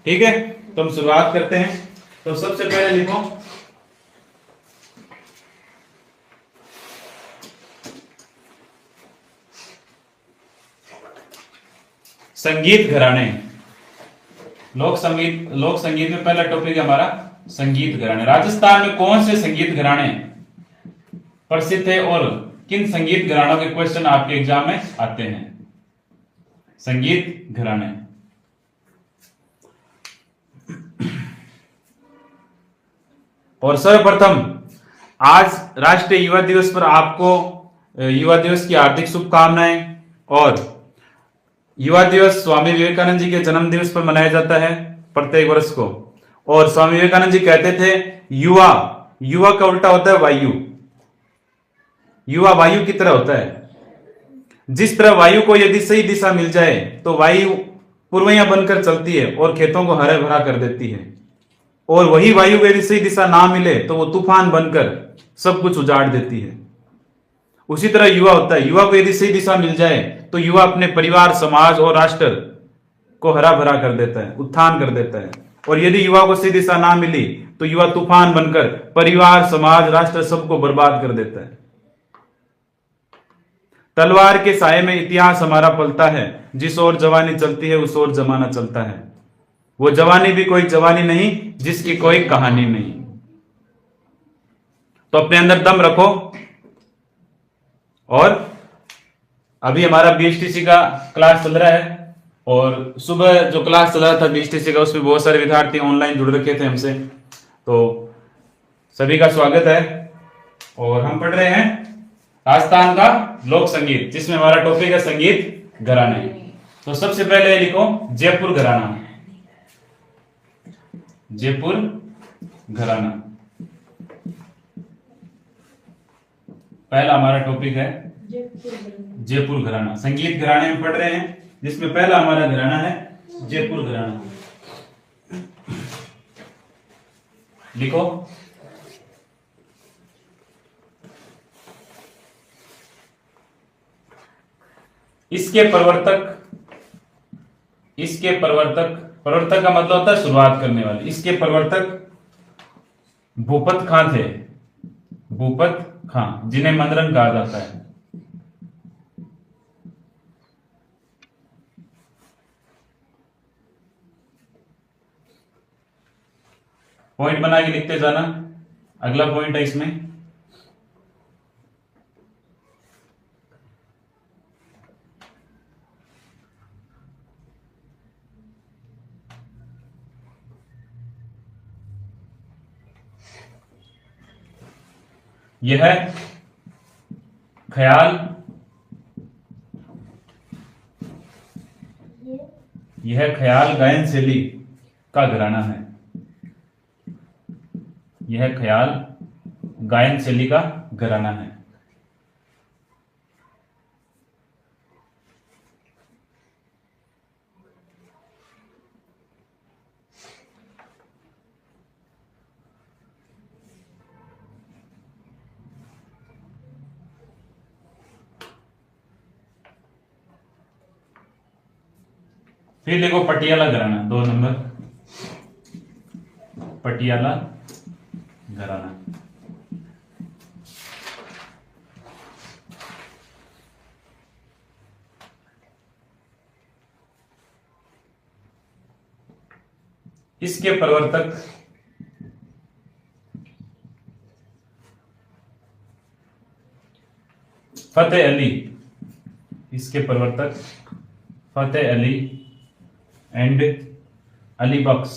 ठीक है, तो हम शुरुआत करते हैं। तो सबसे पहले लिखो संगीत घराने। लोक संगीत में पहला टॉपिक है हमारा संगीत घराने। राजस्थान में कौन से संगीत घराने प्रसिद्ध है और किन संगीत घरानों के क्वेश्चन आपके एग्जाम में आते हैं? संगीत घराने। और सर्वप्रथम आज राष्ट्रीय युवा दिवस पर आपको युवा दिवस की हार्दिक शुभकामनाएं। और युवा दिवस स्वामी विवेकानंद जी के जन्म दिवस पर मनाया जाता है प्रत्येक वर्ष को। और स्वामी विवेकानंद जी कहते थे युवा, युवा का उल्टा होता है वायु। युवा वायु की तरह होता है। जिस तरह वायु को यदि सही दिशा मिल जाए तो वायु पुरवैया बनकर चलती है और खेतों को हरा भरा कर देती है। और वही वायु को यदि सही दिशा ना मिले तो वो तूफान बनकर सब कुछ उजाड़ देती है। उसी तरह युवा होता है। युवा को यदि सही दिशा मिल जाए तो युवा अपने परिवार, समाज और राष्ट्र को हरा भरा कर देता है, उत्थान कर देता है। और यदि युवा को सही दिशा ना मिली तो युवा तूफान बनकर परिवार, समाज, राष्ट्र सबको बर्बाद कर देता है। तलवार के साये में इतिहास हमारा पलता है। जिस ओर जवानी चलती है उस ओर जमाना चलता है। वो जवानी भी कोई जवानी नहीं जिसकी कोई कहानी नहीं। तो अपने अंदर दम रखो। और अभी हमारा बीएसटीसी का क्लास चल रहा है और सुबह जो क्लास चल रहा था बीएसटीसी का उसमें बहुत सारे विद्यार्थी ऑनलाइन जुड़ रखे थे हमसे। तो सभी का स्वागत है। और हम पढ़ रहे हैं राजस्थान का लोक संगीत, जिसमें हमारा टॉपिक है संगीत घराने। तो सबसे पहले लिखो जयपुर घराना। जयपुर घराना पहला हमारा टॉपिक है जयपुर घराना। संगीत घराने में पढ़ रहे हैं जिसमें पहला हमारा घराना है जयपुर घराना। लिखो इसके प्रवर्तक का मतलब होता है शुरुआत करने वाले। इसके प्रवर्तक भूपत खां थे। भूपत खां, जिन्हें मंदरन कहा जाता है। पॉइंट बना के लिखते जाना। अगला पॉइंट है इसमें यह ख्याल गायन शैली का घराना है। यह ख्याल गायन शैली का घराना है। फिर देखो पटियाला घराना, 2 नंबर पटियाला घराना। इसके प्रवर्तक फतेह अली। इसके प्रवर्तक फतेह अली एंड अली बख्श।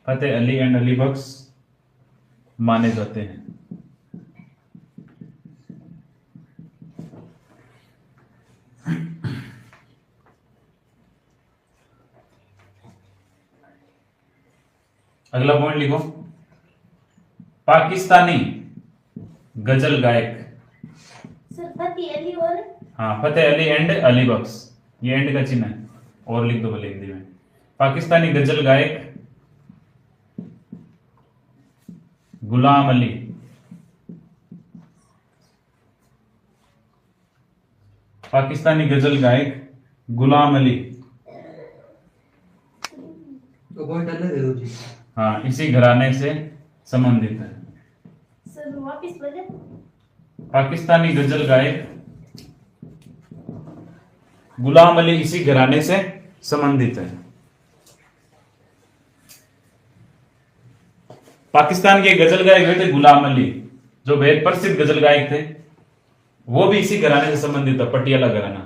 फतेह अली एंड अली बख्श माने जाते हैं। अगला पॉइंट लिखो पाकिस्तानी गजल गायक। सर फतेह अली और फतेह अली एंड अली बख्श, ये एंड का चिन्ह है। और लिख दो भले हिंदी में। पाकिस्तानी गजल गायक गुलाम अली। पाकिस्तानी गजल गायक गुलाम अली तो पॉइंट अलग है जी। हाँ, इसी घराने से संबंधित है। सर वापिस बोले। पाकिस्तानी गजल गायक गुलाम अली इसी घराने से संबंधित है। पाकिस्तान के गजल गायक हुए थे गुलाम अली, जो बेहद प्रसिद्ध गजल गायक थे, वो भी इसी घराने से संबंधित था, पटियाला घराना।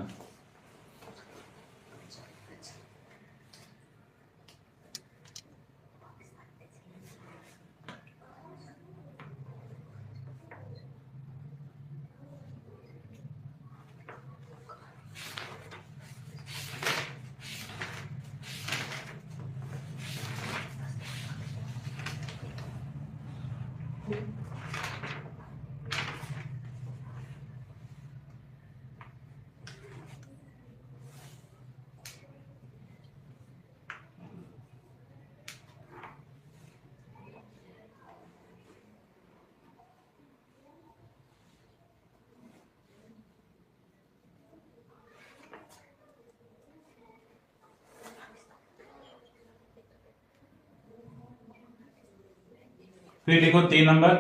फिर लिखो 3 नंबर,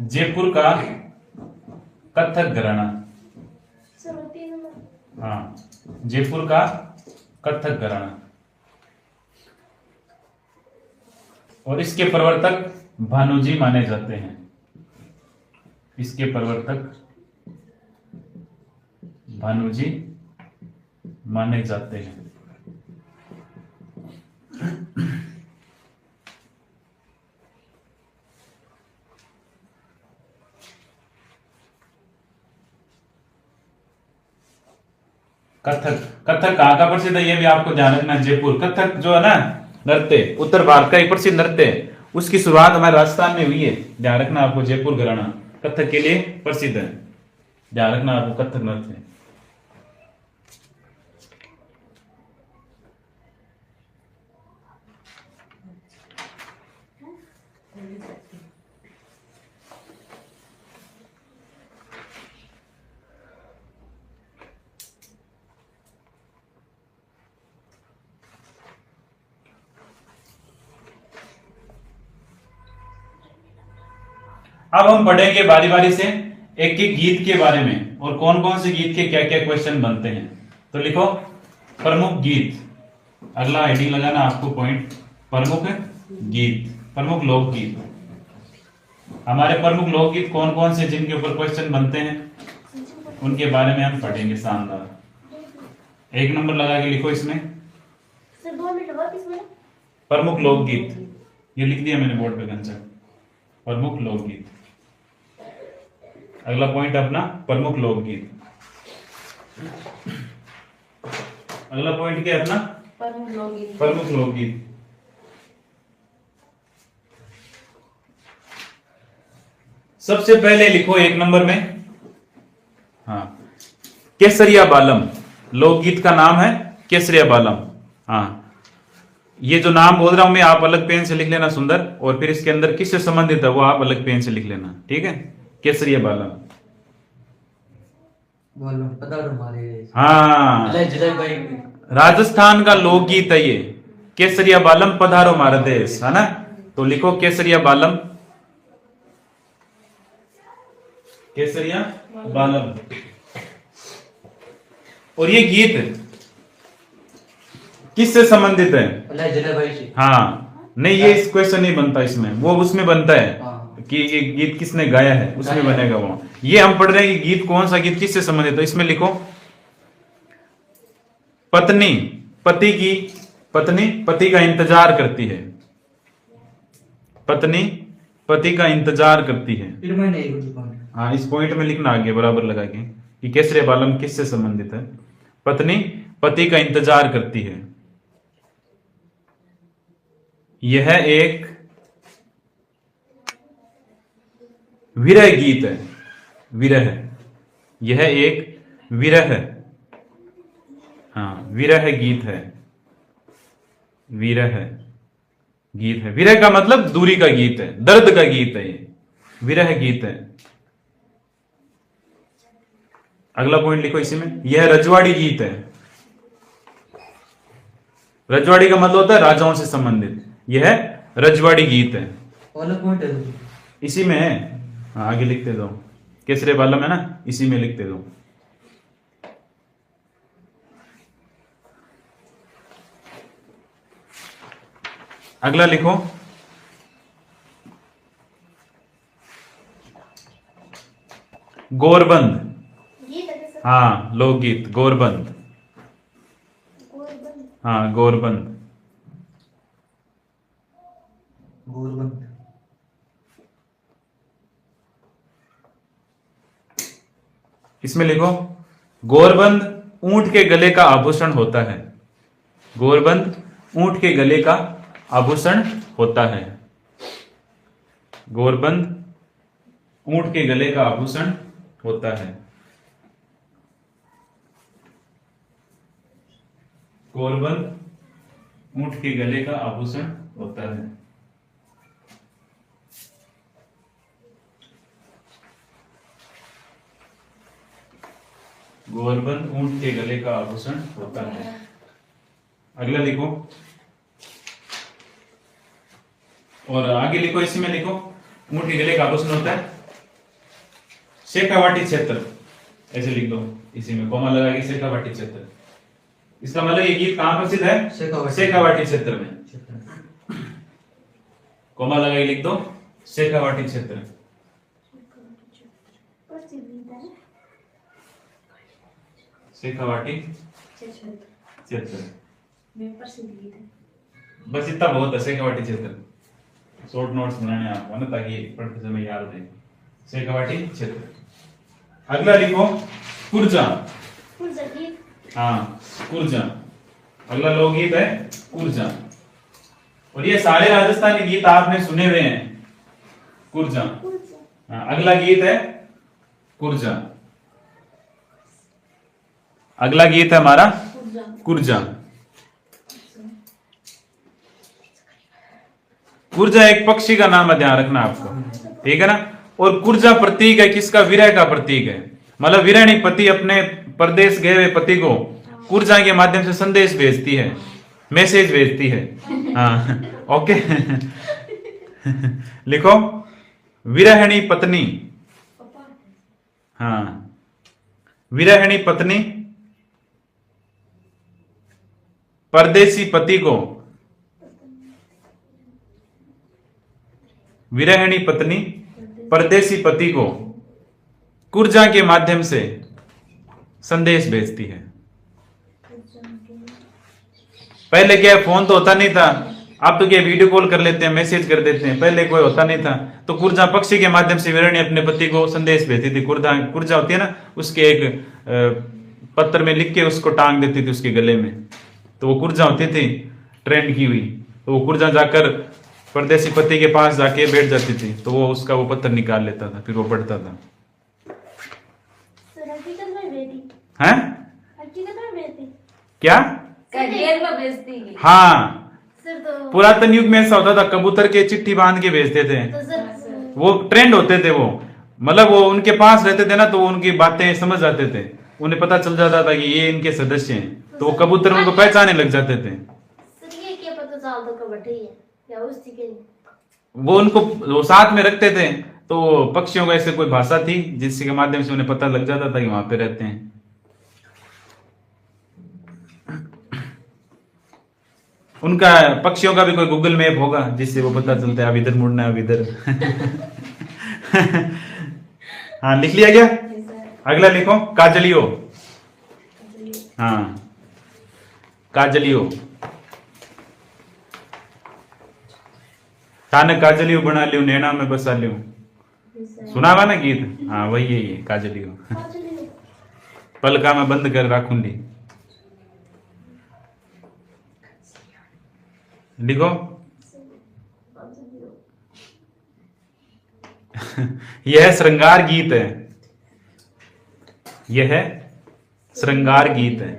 जयपुर का कथक घराना। Sir 3 number. हाँ, जयपुर का कथक घराना, और इसके प्रवर्तक भानुजी माने जाते हैं। इसके प्रवर्तक भानुजी माने जाते हैं। कथक, कथक कहाँ का प्रसिद्ध है ये भी आपको ध्यान रखना। जयपुर कथक जो है ना नृत्य, उत्तर भारत का एक प्रसिद्ध नृत्य है, उसकी शुरुआत हमारे राजस्थान में हुई है। ध्यान रखना आपको, जयपुर घराना कथक के लिए प्रसिद्ध है। ध्यान रखना आपको, कथक नृत्य। अब हम पढ़ेंगे बारी बारी से एक एक गीत के बारे में, और कौन कौन से गीत के क्या क्या क्वेश्चन बनते हैं। तो लिखो प्रमुख गीत, अगला हेडिंग लगाना आपको पॉइंट, प्रमुख गीत, प्रमुख लोकगीत। हमारे प्रमुख लोकगीत कौन कौन से जिनके ऊपर क्वेश्चन बनते हैं, उनके बारे में हम पढ़ेंगे। शानदार, 1 नंबर लगा के लिखो इसमें। सर 2 मिनट वापिस बोले। प्रमुख लोकगीत, ये लिख दिया मैंने बोर्ड पे कंसेप्ट, प्रमुख लोकगीत। अगला पॉइंट अपना प्रमुख लोकगीत। अगला पॉइंट क्या है अपना, प्रमुख लोकगीत। प्रमुख लोकगीत। सबसे पहले लिखो 1 नंबर में, हाँ, केसरिया बालम, लोकगीत का नाम है केसरिया बालम। हाँ, ये जो नाम बोल रहा हूं मैं, आप अलग पेन से लिख लेना सुंदर, और फिर इसके अंदर किससे संबंधित है वो आप अलग पेन से लिख लेना, ठीक है। केसरिया बालम, बोलो पता है हमारे। हाँ, जिला भाई राजस्थान का लोकगीत है ये, केसरिया बालम पधारो हमारा देश, है ना। तो लिखो केसरिया बालम, केसरिया बालम। और ये गीत किससे संबंधित है, जिला भाई से। हाँ, नहीं ये इस क्वेश्चन नहीं बनता इसमें, वो उसमें बनता है हाँ। कि ये गीत किसने गाया है, उसमें बनेगा वो। ये हम पढ़ रहे हैं कि गीत कौन सा गीत किससे संबंधित है। इसमें लिखो पत्नी पति का इंतजार करती है, पत्नी पति का इंतजार करती है। फिर मैंने एक पॉइंट, हाँ, इस पॉइंट में लिखना आगे बराबर लगा के कि केसरिया बालम किससे संबंधित है। पत्नी पति का इंतजार करती है, यह एक विरह गीत है, विरह, यह एक विरह, हाँ, विरह गीत है, विरह गीत है। विरह का मतलब दूरी का गीत है, दर्द का गीत है, ये विरह गीत है। अगला पॉइंट लिखो इसी में, यह रजवाड़ी गीत है, रजवाड़ी का मतलब होता है राजाओं से संबंधित। यह रजवाड़ी गीत है। वाला पॉइंट है गुरुजी। इसी में है। हाँ, आगे लिखते दो, केसरे बालम है ना, इसी में लिखते दो। अगला लिखो, गौरबंद। गीत है क्या सर? हाँ, लोकगीत गौरबंद। गोरबंद। हाँ, गौरबंद। गोरबंद। इसमें लिखो, गौरबंद ऊंट के गले का आभूषण होता है। गौरबंद ऊंट के गले का आभूषण होता है। गौरबंद ऊंट के गले का आभूषण होता है। गौरबंद ऊंट के गले का आभूषण होता है। गौरबंद ऊंट के गले का आभूषण होता है। अगला लिखो, और आगे लिखो, इसी में लिखो, ऊंट के गले का आभूषण होता है शेखावाटी क्षेत्र। ऐसे लिख दो, इसी में कोमा लगा के शेखावाटी क्षेत्र। इसका मतलब ये गीत कहां प्रसिद्ध है? शेखावाटी क्षेत्र में। कोमा लगा के लिख दो, शेखावाटी क्षेत्र। प्रसिद्ध गीत है। शेखावाटी क्षेत्र क्षेत्र, में प्रसिद्ध गीत है। बस इतना बहुत है। शेखावाटी क्षेत्र शॉर्ट नोट्स बनाने आपको ना, ताकि पढ़ते समय याद रहे। शेखावाटी क्षेत्र। अगला लिखो, कुर्जा। कुर्जा गीत। हाँ, कुर्जा। अगला लोकगीत है कुर्जा। और ये सारे राजस्थानी गीत आपने सुने हुए हैं। कुर्जा। कुर्जा। हाँ, अगला गीत है कुर्जा। अगला गीत है हमारा कुर्जा। कुर्जा। कुर्जा एक पक्षी का नाम है, ध्यान रखना आपको, ठीक है ना। और कुर्जा प्रतीक है किसका? विरह का प्रतीक है। मतलब विरहणी पति अपने परदेश गए हुए पति को कुर्जा के माध्यम से संदेश भेजती है, मैसेज भेजती है। हाँ, ओके। लिखो, विरहणी पत्नी। हाँ, विरहणी पत्नी परदेसी पति को, विरहणी पत्नी परदेसी पति को कुर्जा के माध्यम से संदेश भेजती है। पहले क्या, फोन तो होता नहीं था, अब तो क्या वीडियो कॉल कर लेते हैं, मैसेज कर देते हैं। पहले कोई होता नहीं था, तो कुर्जा पक्षी के माध्यम से विरहणी अपने पति को संदेश भेजती थी। कुर्जा होती है ना, उसके एक पत्र में लिख के उसको टांग देती थी उसके गले में, तो वो कुर्जा होती थी ट्रेंड की हुई। तो वो कुर्जा जाकर परदेसी पति के पास जाके बैठ जाती थी, तो वो उसका वो पत्र निकाल लेता था, फिर वो पढ़ता था। सर हकीकत में बेटी। हैं? हकीकत में बेटी। क्या? करियर में बेचती है। हाँ, सर तो पुरातन युग में ऐसा होता था, कबूतर के चिट्ठी बांध के भेजते थे। तो सर वो ट्रेंड होते थे वो, मतलब वो उनके पास रहते थे ना, तो वो उनकी बातें समझ जाते थे, उन्हें पता चल जाता था कि ये इनके सदस्य हैं, तो वो कबूतर उनको पहचाने लग जाते थे। सर ये क्या पता चल तो कब बैठे है या उसकी के वो उनको वो साथ में रखते थे, तो पक्षियों का ऐसे कोई भाषा थी जिसके माध्यम से उन्हें पता लग जाता था कि वहां पे रहते हैं। उनका पक्षियों का भी कोई गूगल मैप होगा जिससे वो पता चलता है अब इधर मुड़ना है, अब इधर। हाँ, लिख लिया क्या? अगला लिखो, काजलियो। हाँ, काजलियो। थाने काजलियो बना लियो, नैना में बसा लियो। सुना हुआ ना गीत? हाँ, वही है ये काजलियो। पलका में बंद कर राखूंगी। लिखो, यह श्रृंगार गीत है। यह श्रृंगार गीत है,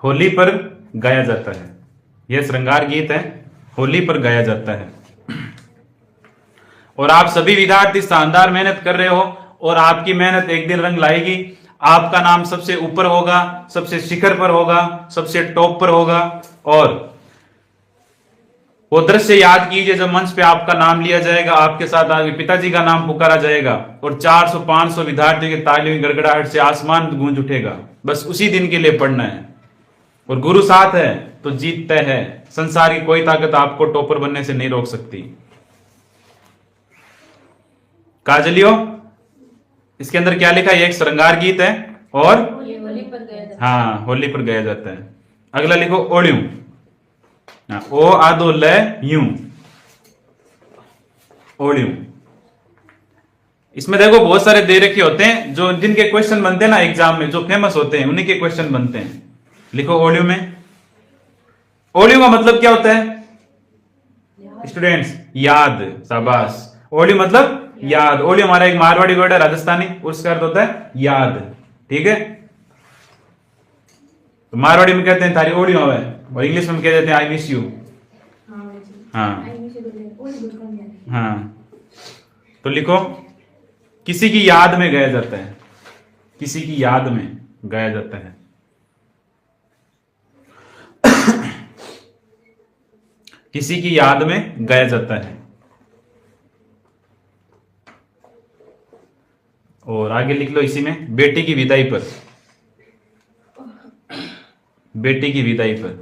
होली पर गाया जाता है। यह श्रृंगार गीत है, होली पर गाया जाता है। और आप सभी विद्यार्थी शानदार मेहनत कर रहे हो, और आपकी मेहनत एक दिन रंग लाएगी। आपका नाम सबसे ऊपर होगा, सबसे शिखर पर होगा, सबसे टॉप पर होगा। और वो दृश्य याद कीजिए जब मंच पे आपका नाम लिया जाएगा, आपके साथ आगे पिताजी का नाम पुकारा जाएगा और 400-500 विद्यार्थियों की तालियों की गड़गड़ाहट से आसमान गूंज उठेगा। बस उसी दिन के लिए पढ़ना है और गुरु साथ है तो जीत तय है। संसार की कोई ताकत आपको टॉपर बनने से नहीं रोक सकती। काजलियो, इसके अंदर क्या लिखा है? एक श्रृंगार गीत है और ये होली पर गया था। हाँ, होली पर गाया जाता है। अगला लिखो ओळ्यू। ओ आदो ल यूं, ओळ्यू। इसमें देखो बहुत सारे दे रखे होते हैं, जो जिनके क्वेश्चन बनते हैं ना एग्जाम में, जो फेमस होते हैं उन्हीं के क्वेश्चन बनते हैं। लिखो ओळ्यू में। ओळ्यू का मतलब क्या होता है स्टूडेंट्स? याद। शाबाश। ओळ्यू मतलब याद। ओळ्यू हमारा एक मारवाड़ी वर्ड है, राजस्थानी, उसका अर्थ होता है याद। ठीक है, तो मारवाड़ी में कहते हैं थारी ओळ्यू आवे और इंग्लिश में कह देते हैं आई मिस यू। हाँ हाँ, तो लिखो किसी की याद में गाया जाता है, किसी की याद में गाया जाता है। किसी की याद में गाया जाता है। और आगे लिख लो इसी में, बेटी की विदाई पर। बेटी की विदाई पर।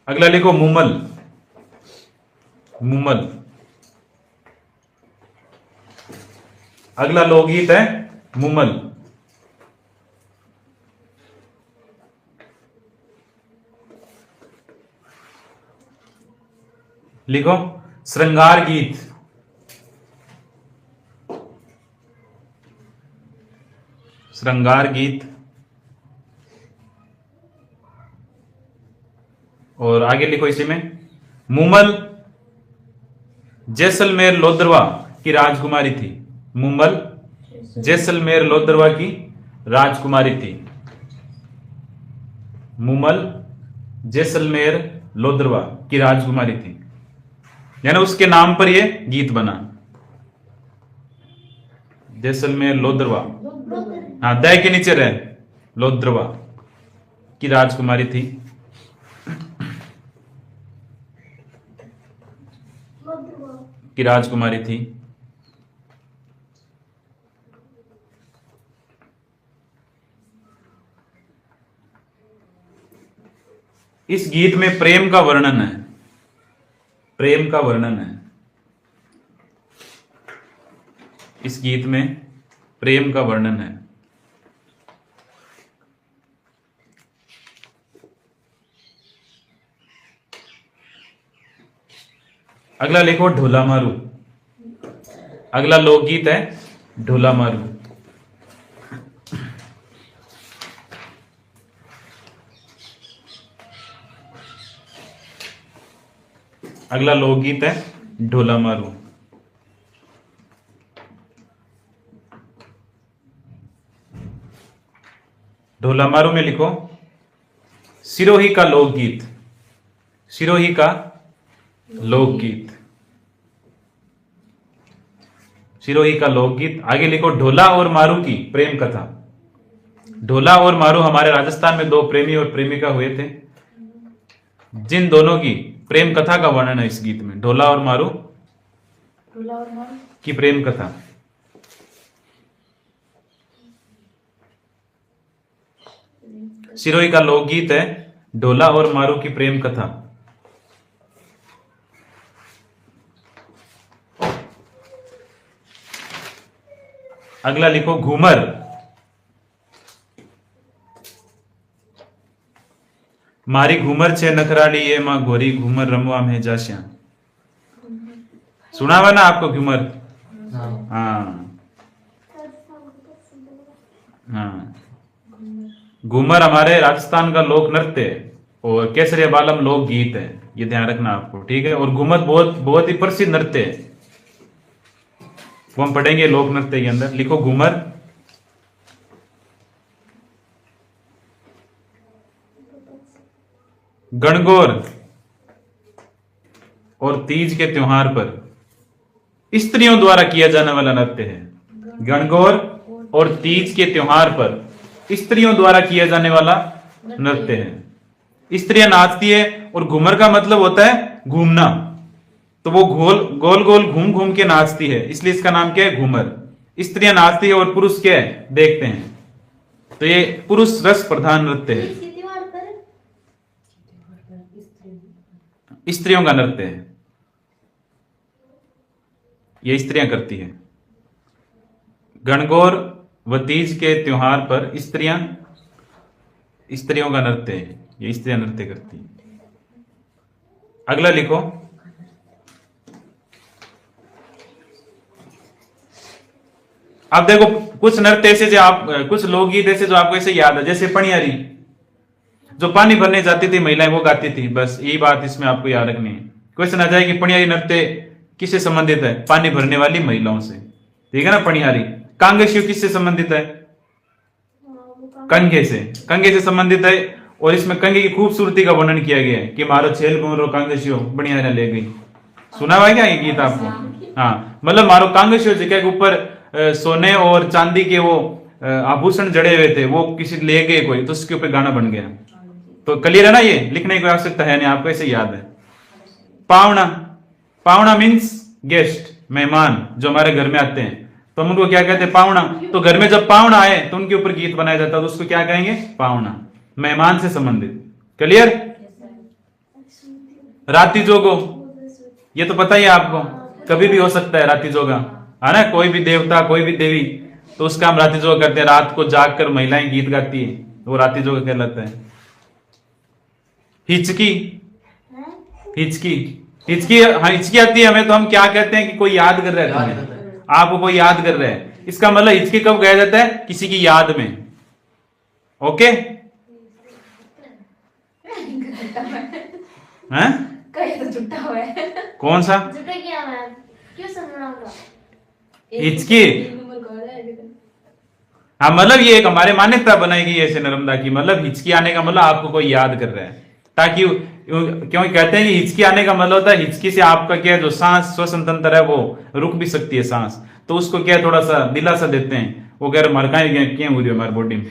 अगला लिखो मुमल। मुमल। अगला लोकगीत है मुमल। लिखो श्रृंगार गीत। श्रृंगार गीत। और आगे लिखो इसी में, मुमल जैसलमेर लोद्रवा की राजकुमारी थी। मुमल जैसलमेर लोद्रवा की राजकुमारी थी। मुमल जैसलमेर लोद्रवा की राजकुमारी थी, यानी उसके नाम पर यह गीत बना। जैसलमेर लोद्रवा, हाँ दय के नीचे रहे, लोद्रवा की राजकुमारी थी। की राजकुमारी थी। इस गीत में प्रेम का वर्णन है। प्रेम का वर्णन है इस गीत में, प्रेम का वर्णन है। अगला लिखो ढोला मारू। अगला लोकगीत है ढोला मारू। अगला लोकगीत है ढोला मारू। ढोला मारू में लिखो सिरोही का लोकगीत। सिरोही का लोकगीत। सिरोही का लोकगीत। आगे लिखो ढोला और मारू की प्रेम कथा। ढोला और मारू हमारे राजस्थान में दो प्रेमी और प्रेमिका हुए थे, जिन दोनों की प्रेम कथा का वर्णन है इस गीत में। ढोला और मारू की प्रेम कथा। सिरोही का लोकगीत है ढोला और मारू की प्रेम कथा। अगला लिखो घूमर। मारी घूमर छे नखराली ये मां गोरी घूमर रमवा में जाश्या। सुना हुआ ना आपको घूमर? हाँ हाँ, घूमर हमारे राजस्थान का लोक नृत्य है और केसरिया बालम लोक गीत है, ये ध्यान रखना आपको, ठीक है। और घूमर बहुत बहुत ही प्रसिद्ध नृत्य है, वो हम पढ़ेंगे लोक नृत्य के अंदर। लिखो घूमर। गणगौर और तीज के त्योहार पर स्त्रियों द्वारा किया जाने वाला नृत्य है। गणगौर और तीज के त्योहार पर स्त्रियों द्वारा किया जाने वाला नृत्य है। स्त्रियां नाचती है और घूमर का मतलब होता है घूमना, तो वो गोल गोल घूम घूम के नाचती है, इसलिए इसका नाम क्या है? घूमर। स्त्रियां नाचती है और पुरुष क्या है? देखते हैं। तो ये पुरुष रस प्रधान नृत्य है, किसके त्योहार पर? स्त्रियों का नृत्य है, ये स्त्रियां करती है। गणगौर व तीज के त्योहार पर स्त्रियों का नृत्य है, ये स्त्रियां नृत्य करती है। अगला लिखो, अब देखो कुछ नृत्य ऐसे जो आप, कुछ लोकगीत ऐसे जो आपको ऐसे याद है, जैसे पणियारी जो पानी भरने जाती थी महिलाएं वो गाती थी, बस यही बात इसमें आपको याद रखनी है। क्वेश्चन आ जाए कि पणियारी नृत्य किससे संबंधित है? पानी भरने वाली महिलाओं से, ठीक है ना। पणियारी। कांगेशियो किससे संबंधित है? कंघे से, कंघे से संबंधित है। और इसमें कंघे की खूबसूरती का वर्णन किया गया है कि मारो छेल मोरो कांगेशियो बढ़िया ले गई। सुना हुआ है क्या ये गीत आपको? हाँ, मतलब मारो कांगेशियो जगह के ऊपर सोने और चांदी के वो आभूषण जड़े हुए थे, वो किसी ले गए कोई, तो उसके ऊपर गाना बन गया। तो क्लियर है ना, ये लिखने की आवश्यकता है नहीं, आपको ऐसे याद है। पावना, पावना मीन्स गेस्ट, मेहमान जो हमारे घर में आते हैं, तो हम उनको क्या कहते हैं? पावना। तो घर में जब पावना आए तो उनके ऊपर गीत बनाया जाता है, तो उसको क्या कहेंगे? पावना, मेहमान से संबंधित। क्लियर? राती जोगो, ये तो पता ही है आपको, कभी भी हो सकता है राती जोगा, है ना। कोई भी देवता, कोई भी देवी, तो उसका हम राती जोगा करते हैं। रात को जागकर महिलाएं गीत गाती है, वो राती जोगा कहलाता है। हिचकी, हिचकी, हिचकी, हाँ हिचकी आती है हमें, तो हम क्या कहते हैं कि कोई याद कर रहा है तुम्हें, आपको कोई याद कर रहा है। इसका मतलब हिचकी कब गाया जाता है? किसी की याद में। ओके, हैं? कहीं तो जुटा हुआ है। कौन सा? जुटा क्या मैम? क्यों समझना होगा? हिचकी, हाँ मतलब ये एक हमारे मान्यता बनाई गई है ऐसे नर्मदा की, मतलब हिचकी आने का मतलब आपको कोई याद कर रहा है, ताकि क्यों कहते हैं कि हिचकी आने का मतलब होता है हिचकी से आपका क्या है, जो सांस श्वसन तंत्र है वो रुक भी सकती है सांस, तो उसको क्या थोड़ा सा दिलासा देते हैं। वो कह रहे मरकाएं क्या हो रही है हमारी बॉडी में,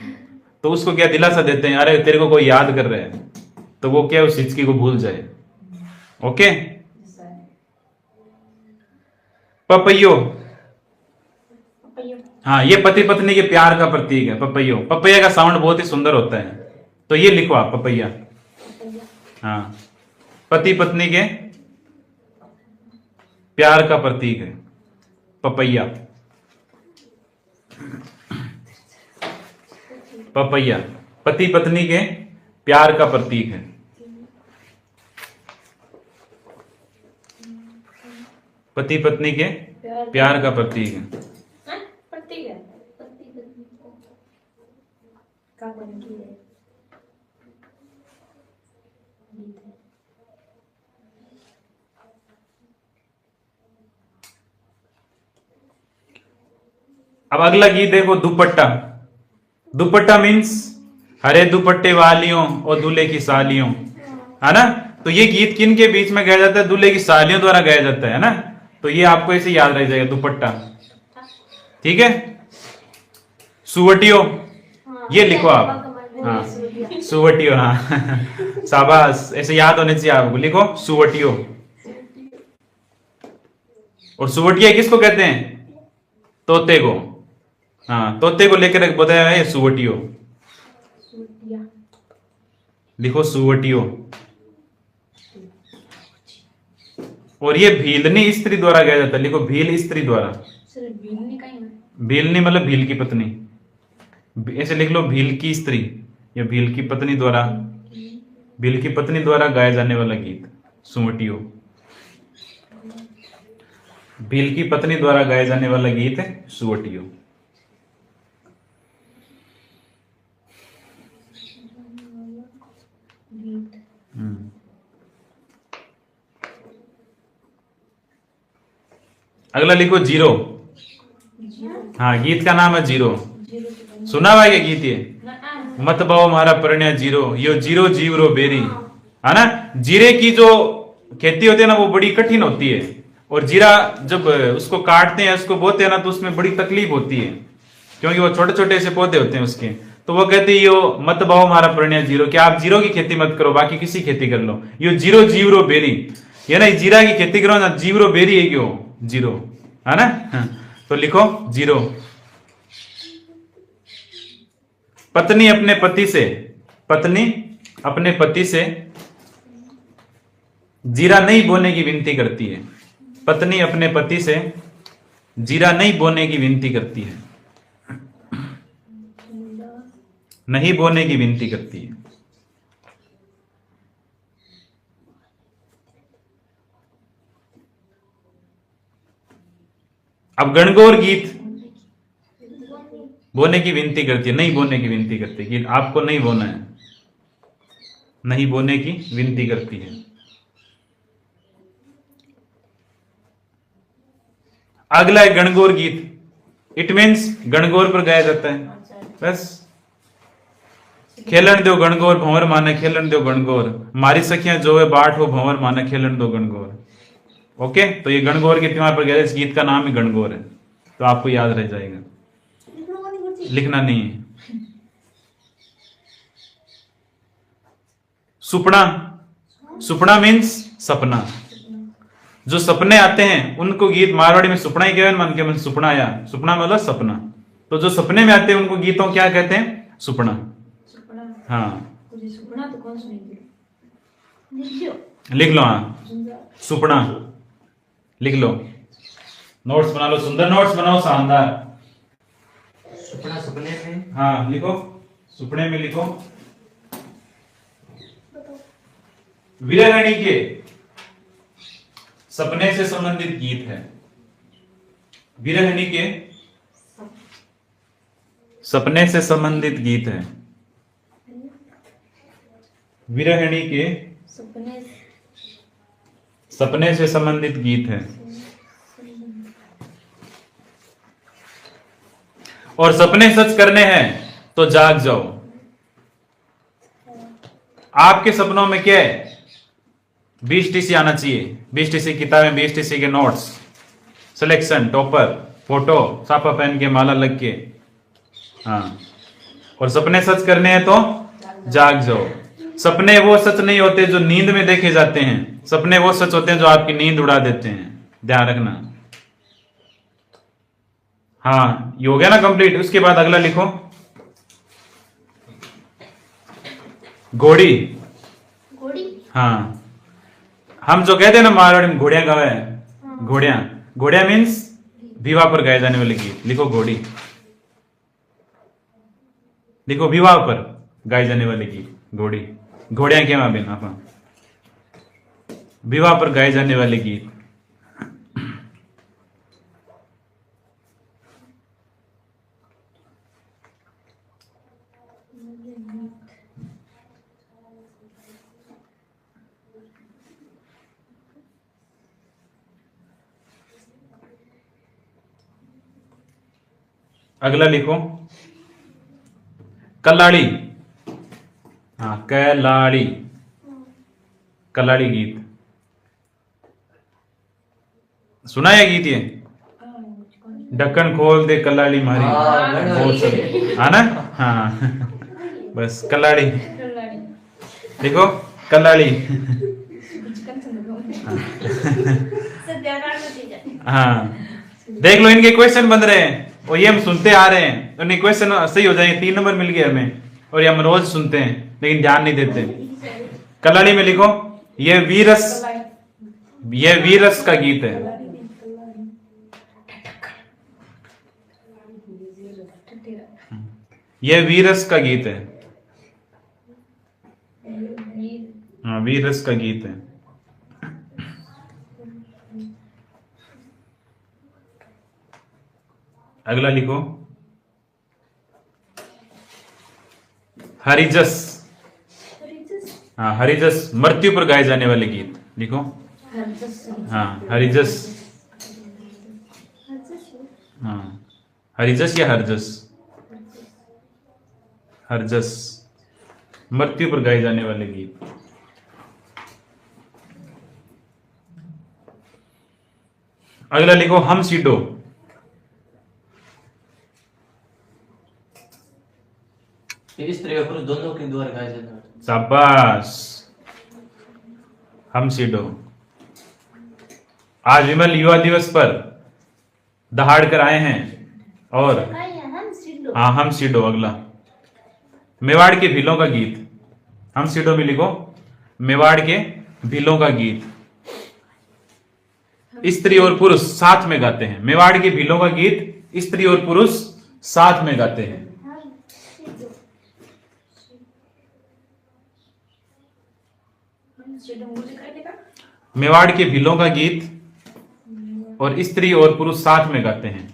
तो उसको क्या दिलासा देते हैं, अरे तेरे को कोई याद कर रहा है, तो वो क्या उस हिचकी को भूल जाए। ओके, पपैयो, हाँ ये पति पत्नी के प्यार का प्रतीक है पपैयो। पपैया का साउंड बहुत ही सुंदर होता है, तो ये लिखो आप पपैया। हाँ, पति पत्नी के प्यार का प्रतीक है पपैया। पपैया पति पत्नी के प्यार का प्रतीक है। पति पत्नी के प्यार का प्रतीक है। प्रतीक है। अब अगला गीत देखो, दुपट्टा। दुपट्टा मीन्स हरे दुपट्टे वालियों और दूल्हे की सालियों, है ना। तो ये गीत किन के बीच में गाया जाता है? दूल्हे की सालियों द्वारा गाया जाता है ना। तो ये आपको ऐसे याद रह जाएगा, दुपट्टा। ठीक है, सुवटियो, ये लिखो आप। हाँ सुवटियो, हाँ शाबाश, ऐसे याद होने चाहिए आपको। लिखो सुवटियो। और सुवटिया किसको कहते हैं? तोते को। हाँ, तोते को लेकर बताया है सुवटियो। लिखो सुवटियो। और ये भीलनी स्त्री द्वारा गाया जाता है। लिखो भील स्त्री द्वारा। भीलनी मतलब भील की पत्नी, ऐसे लिख लो भील की स्त्री या भील की पत्नी द्वारा। भील की पत्नी द्वारा गाया जाने वाला गीत सुवटियो। भील की पत्नी द्वारा गाया जाने वाला गीत है सुवटियो। अगला लिखो जीरो। हाँ, गीत का नाम है जीरो। सुना हुआ है गीत? ये मत बाओ मारा परण्या जीरो, यो जीरो जीव रो बेरी, है ना। जीरे की जो खेती होती है ना वो बड़ी कठिन होती है, और जीरा जब उसको काटते हैं, उसको बोते हैं ना, तो उसमें बड़ी तकलीफ होती है, क्योंकि वो छोटे छोटे से पौधे होते हैं उसके। तो वो कहते हैं यो मत बाओ हमारा प्रणय जीरो, कि आप जीरो की खेती मत करो, बाकी किसी खेती कर लो। यो जीरो जीवरो बेरी, ये ना जीरा की खेती करो ना, जीवरो बेरी है क्यों जीरो, है ना। हाँ, तो लिखो जीरो। पत्नी अपने पति से, पत्नी अपने पति से जीरा नहीं बोने की विनती करती है। पत्नी अपने पति से जीरा नहीं बोने की विनती करती है, नहीं बोने की विनती करती है। अब गणगौर गीत बोने की विनती करती है, नहीं बोने की विनती करती है, कि आपको नहीं बोना है, नहीं बोने की विनती करती है। अगला है गणगौर गीत। इट मीन्स गणगौर पर गाया जाता है। बस खेलन दो गणगौर भंवर माने खेलन दो गणगौर, मारी सखियां जो है बाट हो भंवर माने खेलन दो गणगौर। ओके, तो ये गणगौर के त्योहार पर गाया, इस गीत का नाम ही गणगौर है, तो आपको याद रह जाएगा, लिखना नहीं है। सुपना, सुपना मीन्स सपना। जो सपने आते हैं उनको गीत मारवाड़ी में सुपना ही कहते हैं, मन के सुपना आया, सुपना मतलब सपना। तो जो सपने में आते हैं उनको गीतों क्या कहते हैं, सुपना। सुपना। हाँ, मुझे सुपना तो कौन सुनेगी? लिख लो। हाँ, सुपना लिख लो, नोट्स बना लो, सुंदर नोट्स बनाओ, शानदार। सुपना सपने में। हाँ लिखो, सुपने में लिखो। विरहणी के सपने से संबंधित गीत है। विरहणी के सपने से संबंधित गीत है। विरहणी के सपने से संबंधित गीत है। और सपने सच करने हैं तो जाग जाओ। आपके सपनों में क्या है, 20 टीसी आना चाहिए, 20 टीसी किताबें, 20 टीसी के नोट्स, सिलेक्शन, टॉपर, फोटो, छापा पहन के, माला लग के। हाँ, और सपने सच करने हैं तो जाग जाओ। सपने वो सच नहीं होते जो नींद में देखे जाते हैं, सपने वो सच होते हैं जो आपकी नींद उड़ा देते हैं, ध्यान रखना। हाँ, ये हो गया ना कंप्लीट। उसके बाद अगला लिखो, घोड़ी। घोड़ी। हाँ, हम जो कहते हैं ना मारवाड़ी में घोड़िया गावे, घोड़िया, घोड़िया मीन्स विवाह पर गाए जाने वाले गीत। लिखो घोड़ी, लिखो विवाह पर गाए जाने वाले गीत, घोड़ी। घोड़िया क्या बिन आप, विवाह पर गाए जाने वाले गीत। अगला लिखो कलाड़ी। हाँ, कलाड़ी, कलाड़ी गीत सुना है गीत ये, ढक्कन खोल दे कलाड़ी मारी, बहुत सही, हाँ ना। हाँ बस कलाड़ी देखो, कलाड़ी। हाँ, देख लो इनके क्वेश्चन बन रहे हैं और ये हम सुनते आ रहे हैं, तो क्वेश्चन सही हो जाएंगे। 3 नंबर मिल गए हमें, और ये हम रोज सुनते हैं लेकिन ध्यान नहीं देते। कलाड़ी में लिखो, ये वीरस, ये वीरस का गीत है। ये वीरस का गीत है। हाँ, वीरस का गीत है। अगला लिखो, हरिजस। हाँ, हरिजस मृत्यु पर गाए जाने वाले गीत। लिखो, हाँ, हरिजस। हाँ, हरिजस या हरजस, हरजस मृत्यु पर गाए जाने वाले गीत। अगला लिखो हम सीडो। स्त्री और पुरुष दोनों के द्वारा गाया जाता है। शाबाश, हम सीडो। आज विमल युवा दिवस पर दहाड़ कर आए हैं और हम सीडो। हाँ हम सीडो। अगला मेवाड़ के भीलों का गीत, हम सीडो में लिखो मेवाड़ के भीलों का गीत। स्त्री और पुरुष साथ में गाते हैं। मेवाड़ के भीलों का गीत स्त्री और पुरुष साथ में गाते हैं। हम सीडो। मुझे कर देगा। मेवाड़ के भीलों का गीत और स्त्री और पुरुष साथ में गाते हैं।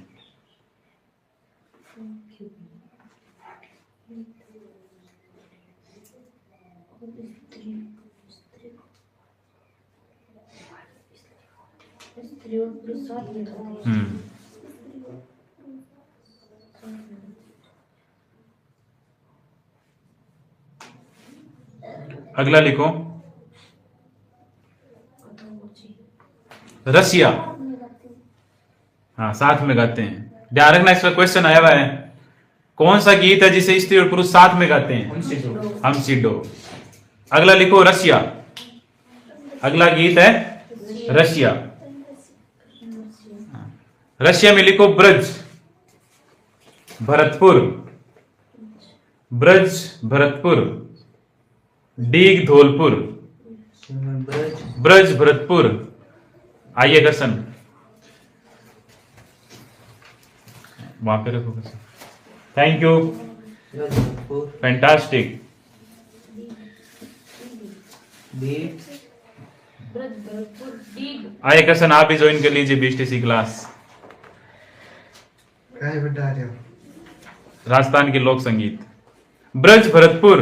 स्त्री और पुरुष साथ में गाते हैं। अगला लिखो रसिया। हाँ साथ में गाते हैं। ध्यान रखना, इसका क्वेश्चन आया हुआ है कौन सा गीत है जिसे स्त्री और पुरुष साथ में गाते हैं? हम सीडो। अगला लिखो रसिया। अगला गीत है रसिया। रशिया में लिखो ब्रज भरतपुर। ब्रज भरतपुर। डीग धौलपुर। ब्रज भरतपुर। आइए कसन वहां पे रखो कसन। Thank you, fantastic. Braj Bharatpur Deeg. आइए कसन आप भी ज्वाइन कर लीजिए बीएसटीसी क्लास। राजस्थान के लोक संगीत ब्रज भरतपुर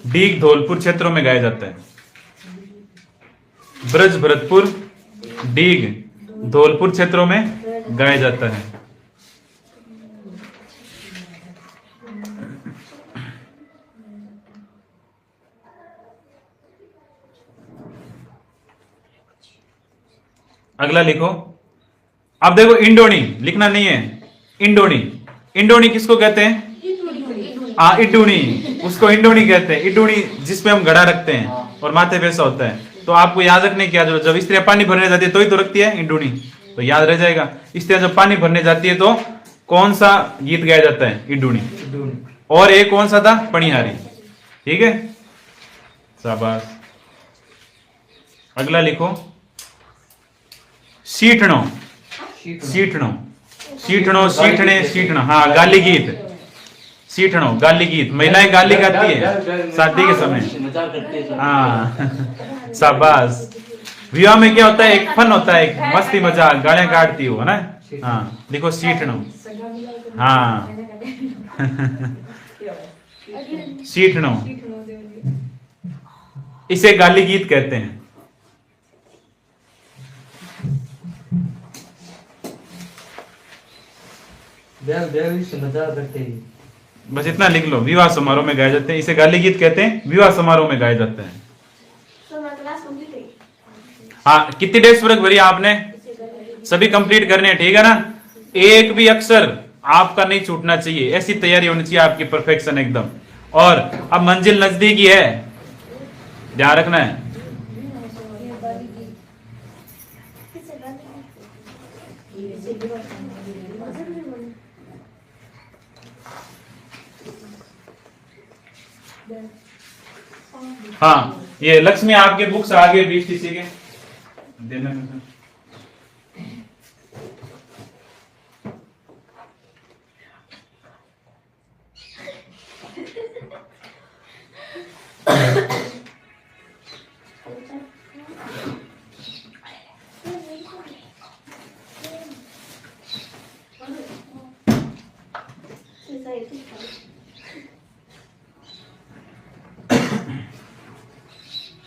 डीग धौलपुर क्षेत्रों में गाया जाता है। ब्रज भरतपुर डीग धौलपुर क्षेत्रों में गाया जाता है। अगला लिखो। अब देखो इंडोनी लिखना नहीं है। इंडोनी, इंडोनी किसको कहते हैं? इडूनी, उसको इंडोनी कहते हैं। इडूनी जिसपे हम घड़ा रखते हैं और माथे पे ऐसा होता है। तो आपको याद रखने की जरूरत, जब स्त्रियां पानी भरने जाती है तो ही तो रखती है इंडोनी, तो याद रह जाएगा। स्त्रियां जब पानी भरने जाती है तो कौन सा गीत गाया जाता है? इडूनी। और एक कौन सा था? पणिहारी। ठीक है, शाबाश। अगला लिखो सीठनो। सीठनो, सीठनो, सीठने, सीठना। हाँ गाली गीत। सीठनो गाली गीत, महिलाएं गाली गाती है शादी के समय। हाँ शाबाश। विवाह में क्या होता है? एक फन होता है, एक मस्ती मजाक, गालियां काटती हो, है ना। हाँ देखो सीठनो। हाँ सीठनो, इसे गाली गीत कहते हैं। बस इतना लिख लो, विवाह समारोह में गाए जाते हैं। इसे गाली गीत कहते हैं, विवाह समारोह में गाए जाते हैं। हाँ कितनी डेज वर्क भरी आपने? सभी कंप्लीट करने हैं, ठीक है ना। एक भी अक्षर आपका नहीं छूटना चाहिए, ऐसी तैयारी होनी चाहिए आपकी, परफेक्शन एकदम। और अब मंजिल नजदीकी है, ध्यान रखना है। हाँ ये लक्ष्मी आपके बुक्स आगे बीएसटीसी के देना।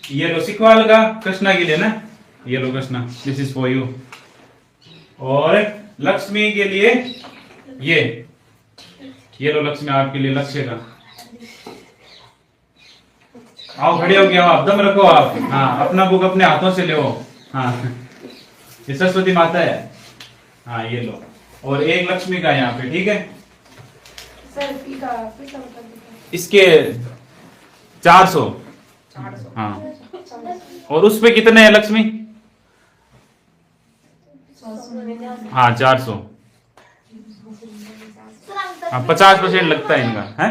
ये लो सिखवाल का कृष्णा के लिए ना, ये लो Krishna, this is for you. और लक्ष्मी के लिए ये लो लक्ष्मी आपके लिए लक्ष्य का। आओ खड़े हो गया, आप दम रखो आप। हाँ अपना बुक अपने हाथों से ले। हाँ ये सरस्वती माता है। हाँ ये लो, और एक लक्ष्मी का यहाँ पे, ठीक है। सर फी का पैसा बता दीजिए। इसके 400। 400। हाँ, और उस पे कितने है लक्ष्मी? 100 हाँ 400। हाँ 50% लगता है इनका, है।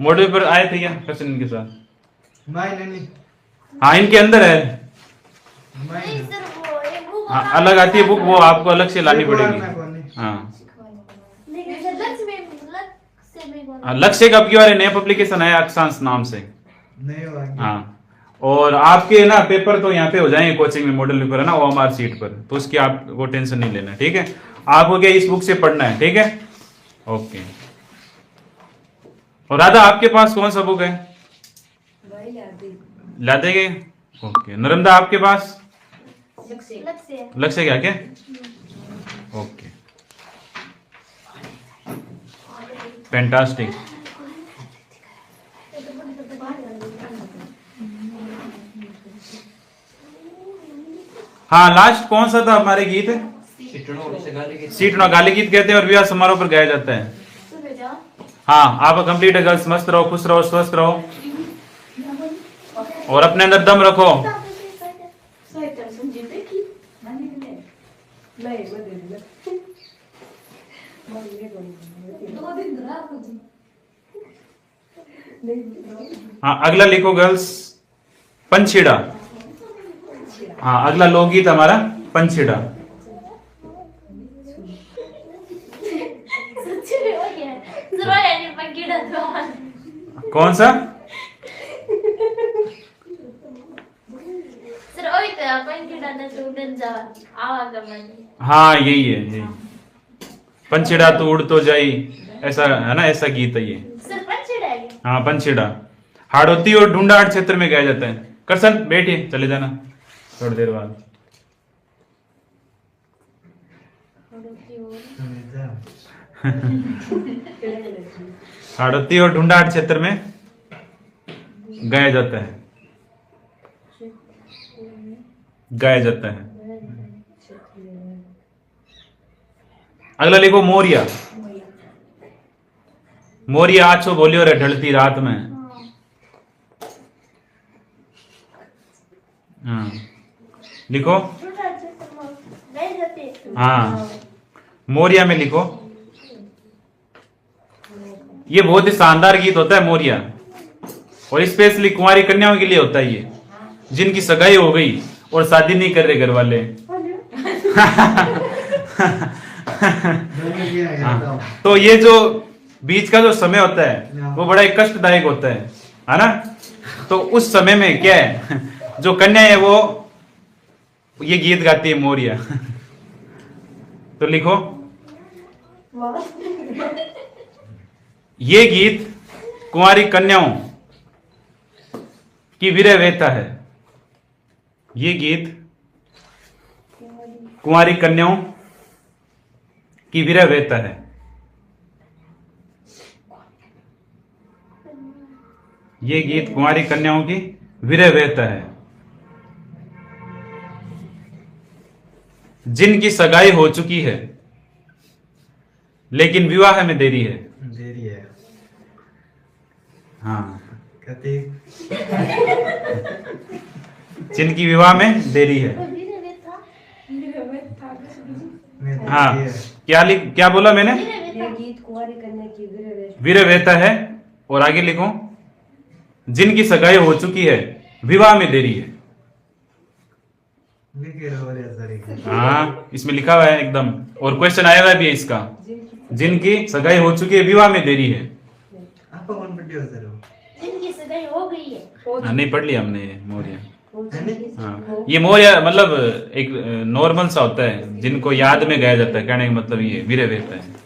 मॉडल पर आए थे क्या क्वेश्चन इनके साथ? नहीं हाँ इनके अंदर है। नहीं सर, वो एक बुक हाँ अलग आती है बुक, वो आपको अलग से लानी पड़ेगी। हाँ लेकिन सर लक्ष्य में कौन? हाँ, लक्ष्य का अब की बार नया पब्लिकेशन है अक्षांश नाम से। नहीं हुआ। हाँ, और आपके ना पेपर तो यहाँ पे हो जाएंगे कोचिंग में, मॉडल पेपर है ना OMR सीट पर, तो उसकी आपको टेंशन नहीं लेना, ठीक है। आपको क्या इस बुक से पढ़ना है, ठीक है। ओके। और राधा आपके पास कौन सा बुक है? ला देंगे। ओके। नर्मदा आपके पास? लक्ष्य लक्ष्य क्या क्या? Okay, fantastic. हाँ लास्ट कौन सा था हमारे गीत? सीट नो गाली गीत कहते हैं और विवाह समारोह पर गाया जाता है। सुबह जाओ। हाँ आप कंप्लीट है गर्ल्स, मस्त रहो, खुश रहो, स्वस्थ रहो और अपने अंदर दम रखो। साहित्य संजीव की मानी नहीं बदल 2 दिन रात को हाँ अगला लिखो गर्ल्स, पंछीड़ा। हाँ अगला लोकगीत हमारा पंछीड़ा। सच्ची में हो गया जरा यानी पंखीड़ा तो कौन सा? सर ओए तो पंखीड़ा ने तो उड़न जा आवा गमन। हाँ यही है, यही पंछीड़ा तो उड़ तो जाई, ऐसा है ना, ऐसा गीत है ये। सर पंखीड़ा है। हाँ पंछीड़ा हाड़ोती और ढूंढाहाट क्षेत्र में गाया जाता है। करसन बैठिए, चले जाना थोड़ी देर बाद। हाड़ोती और ढूंढाहाट क्षेत्र में गाया जाता है, गाया जाता है। अगला लिखो मोरिया। मोरिया आछो बोलियो रे ढलती रात में। हाँ लिखो। हाँ मोरिया में लिखो। ये बहुत ही शानदार गीत होता है मोरिया, और स्पेशली कुंवारी कन्याओं के लिए होता है ये, जिनकी सगाई हो गई और शादी नहीं कर रहे घर वाले। हाँ, तो ये जो बीच का जो समय होता है वो बड़ा ही कष्टदायक होता है ना। तो उस समय में क्या है, जो कन्या है वो ये गीत गाती है मोरिया। तो लिखो ये गीत कुंवारी कन्याओं की विरह वेता है। ये गीत कुंवारी कन्याओं की विरह वेता है। ये गीत कुंवारी कन्याओं की विरह वेता है, जिनकी सगाई हो चुकी है लेकिन विवाह में देरी है। देरी है। हाँ कहते जिनकी विवाह में देरी है। हाँ क्या बोला मैंने? गीत कुंवारी करने की विरह वेता है, और आगे लिखो जिनकी सगाई हो चुकी है विवाह में देरी है। हाँ इसमें लिखा हुआ है एकदम, और क्वेश्चन आया हुआ भी है इसका, जिनकी सगाई हो चुकी है विवाह में देरी है। आपको कौन पढ़ी हो सर? जिनकी सगाई हो गई है। हाँ, नहीं पढ़ लिया हमने ये मोरिया। हाँ ये मोरिया मतलब एक नॉर्मल सा होता है, जिनको याद में गाया जाता है, कहने का मतलब ये विरह वेता है।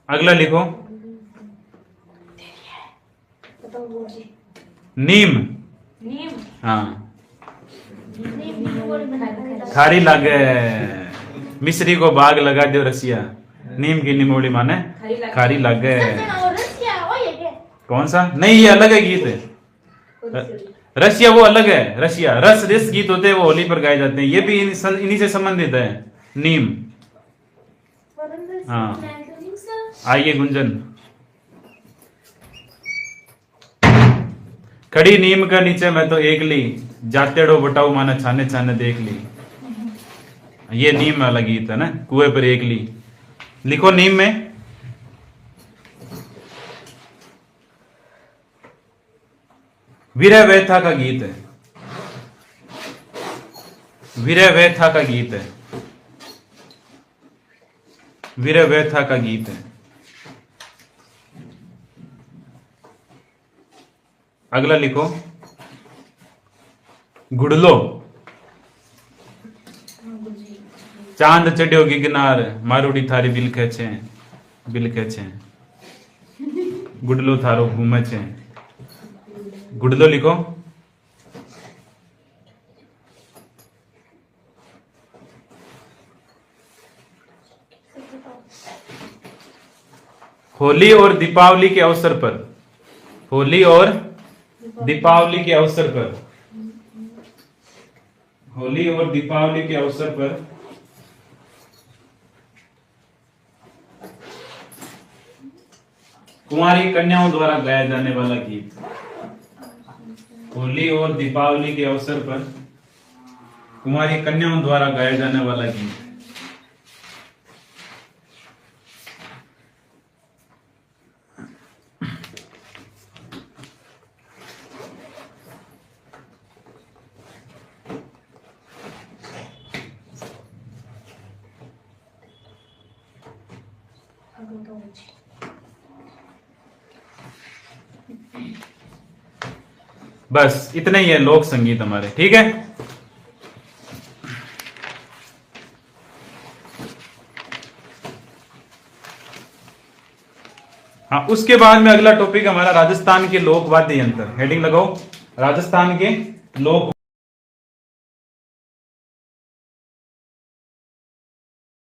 अगला लिखो नीम। नीम हाँ खारी लागे मिश्री को बाग लगा दो रसिया। नीम की निमोड़ी माने खारी लागे। कौन सा? नहीं, ये अलग है गीत है। रसिया वो अलग है। रसिया रस रस गीत होते हैं, वो होली पर गाए जाते हैं। ये भी इन्हीं से संबंधित है। नीम। हाँ, आइए गुंजन। खड़ी नीम का नीचे मैं तो एक ली, जाते डो बटाऊ माना छाने छाने देख ली। ये नीम वाला गीत है ना, कुएं पर एक ली। लिखो नीम में। विरह व्यथा का गीत है। विरह व्यथा का गीत है। विरह व्यथा का गीत है। अगला लिखो गुड़लो। चांद चढ़ियो गिगनार, मारूडी थारी बिलखे छे, बिलखे छे। गुड़लो थारो घूमे छे। गुड़लो लिखो। होली और दीपावली के अवसर पर, होली और दीपावली के अवसर पर, होली और दीपावली के अवसर पर कुंवारी कन्याओं द्वारा गाया जाने वाला गीत। होली और दीपावली के अवसर पर कुंवारी कन्याओं द्वारा गाया जाने वाला गीत। बस इतने ही है लोक संगीत हमारे, ठीक है। हाँ, उसके बाद में अगला टॉपिक हमारा राजस्थान के लोक वाद्य यंत्र। हेडिंग लगाओ, राजस्थान के लोक